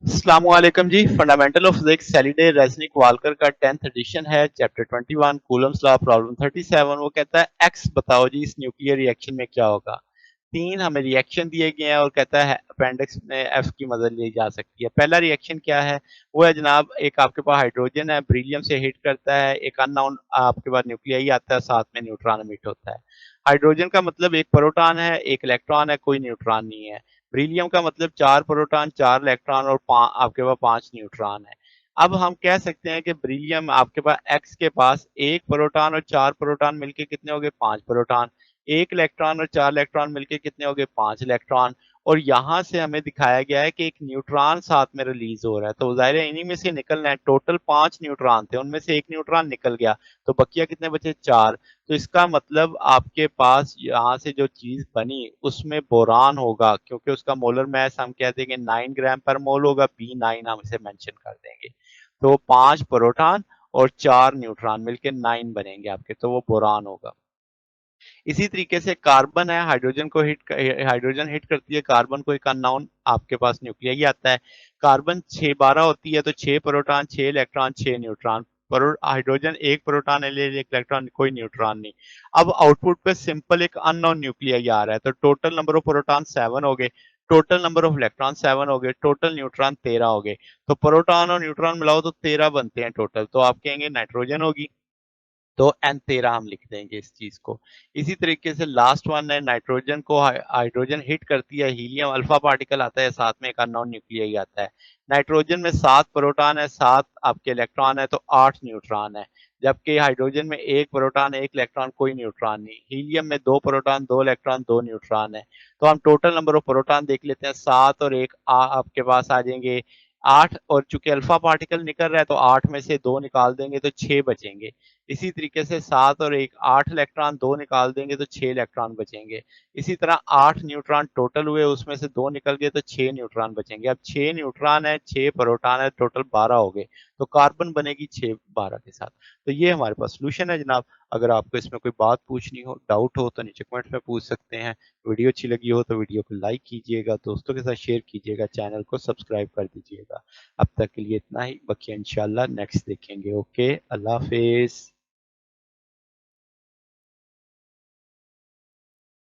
अस्सलाम वालेकुम जी। Fundamental of physics Halliday Resnick Walker का 10th एडिशन है। Chapter 21 Coulomb's law problem 37। वो कहता है एक्स बताओ जी इस न्यूक्लियर रिएक्शन में क्या होगा। तीन हमें रिएक्शन दिए गए हैं और कहता है अपेंडिक्स में एफ की मदद ली जा सकती है। पहला रिएक्शन क्या है? वो है जनाब, एक आपके पास हाइड्रोजन है, ब्रिलियम से हिट करता है, एक अननोन आपके पास न्यूक्लियाई आता है, साथ में न्यूट्रॉन एमिट होता है। हाइड्रोजन का मतलब एक प्रोटॉन है, एक इलेक्ट्रॉन है, कोई न्यूट्रॉन नहीं है। ब्रिलियम का मतलब 4 प्रोटॉन, 4 इलेक्ट्रॉन और आपके पास 5 न्यूट्रॉन है। अब हम कह सकते हैं कि ब्रिलियम आपके पास एक्स के पास 1 प्रोटॉन और 4 प्रोटॉन मिलके कितने हो गए? 5 प्रोटॉन। 1 इलेक्ट्रॉन और 4 इलेक्ट्रॉन मिलके कितने हो गए? 5 इलेक्ट्रॉन। और यहाँ से हमें दिखाया गया है कि एक न्यूट्रॉन साथ में रिलीज हो रहा है, तो ज़ाहिर है इन्हीं में से निकलना है। टोटल 5 न्यूट्रॉन थे, उनमें से 1 न्यूट्रॉन निकल गया, तो बकिया कितने बचे? 4। तो इसका मतलब आपके पास यहाँ से जो चीज बनी उसमें बोरान होगा, क्योंकि उसका मोलर मास हम कह देंगे 9 ग्राम पर मोल होगा, B9 हम इसे मेंशन कर देंगे। तो 5 प्रोटॉन और 4 न्यूट्रॉन मिलके 9 बनेंगे आपके, तो वो बोरान होगा। इसी तरीके से कार्बन है, हाइड्रोजन हिट करती है कार्बन को, एक अननोन आपके पास न्यूक्लियाई आता है। कार्बन 6 12 होती है, तो 6 प्रोटॉन, 6 इलेक्ट्रॉन, 6 न्यूट्रॉन। पर हाइड्रोजन 1 प्रोटॉन है, एक इलेक्ट्रॉन, कोई न्यूट्रॉन नहीं। अब आउटपुट पे सिंपल एक अननोन न्यूक्लियाई आ रहा है, तो टोटल नंबर ऑफ प्रोटॉन 7 हो गए, टोटल नंबर ऑफ इलेक्ट्रॉन 7 हो गए, टोटल न्यूट्रॉन 13 हो गए। तो प्रोटॉन और न्यूट्रॉन मिलाओ तो 13 बनते हैं टोटल, तो आप कहेंगे नाइट्रोजन होगी। तो N13 हम लिख देंगे इस चीज को। इसी तरीके से लास्ट वन है, नाइट्रोजन को हाइड्रोजन हिट करती है, हीलियम अल्फा पार्टिकल आता है, साथ में एक अननोन न्यूक्लियाई आता है। नाइट्रोजन में 7 प्रोटॉन है, 7 आपके इलेक्ट्रॉन है, तो 8 न्यूट्रॉन है। जबकि हाइड्रोजन में 1 प्रोटॉन, 1 इलेक्ट्रॉन, कोई न्यूट्रॉन नहीं। हीलियम में 2 प्रोटॉन, 2 इलेक्ट्रॉन, 2 न्यूट्रॉन है। तो हम टोटल नंबर ऑफ प्रोटॉन देख लेते हैं, 7 और 1 आपके पास आ जाएंगे 8। और चूंकि अल्फा पार्टिकल निकल रहा है, तो 8 में से 2 निकाल देंगे तो 6 बचेंगे। इसी तरीके से 7 और 1 8 इलेक्ट्रॉन, 2 निकाल देंगे तो 6 इलेक्ट्रॉन बचेंगे। इसी तरह 8 न्यूट्रॉन टोटल हुए, उसमें से 2 निकल गए तो 6 न्यूट्रॉन बचेंगे। अब 6 न्यूट्रॉन है, 6 प्रोटॉन है, टोटल 12 हो गए। तो कार्बन बनेगी 6 12 के साथ। तो ये हमारे पास सोल्यूशन है जनाब। अगर आपको इसमें कोई बात पूछनी हो, डाउट हो, तो नीचे कमेंट में पूछ सकते हैं। वीडियो अच्छी लगी हो तो वीडियो को लाइक कीजिएगा, दोस्तों के साथ शेयर कीजिएगा, चैनल को सब्सक्राइब कर दीजिएगा। अब तक के लिए इतना ही, बाकी इंशाल्लाह नेक्स्ट देखेंगे। ओके, अल्लाह हाफिज।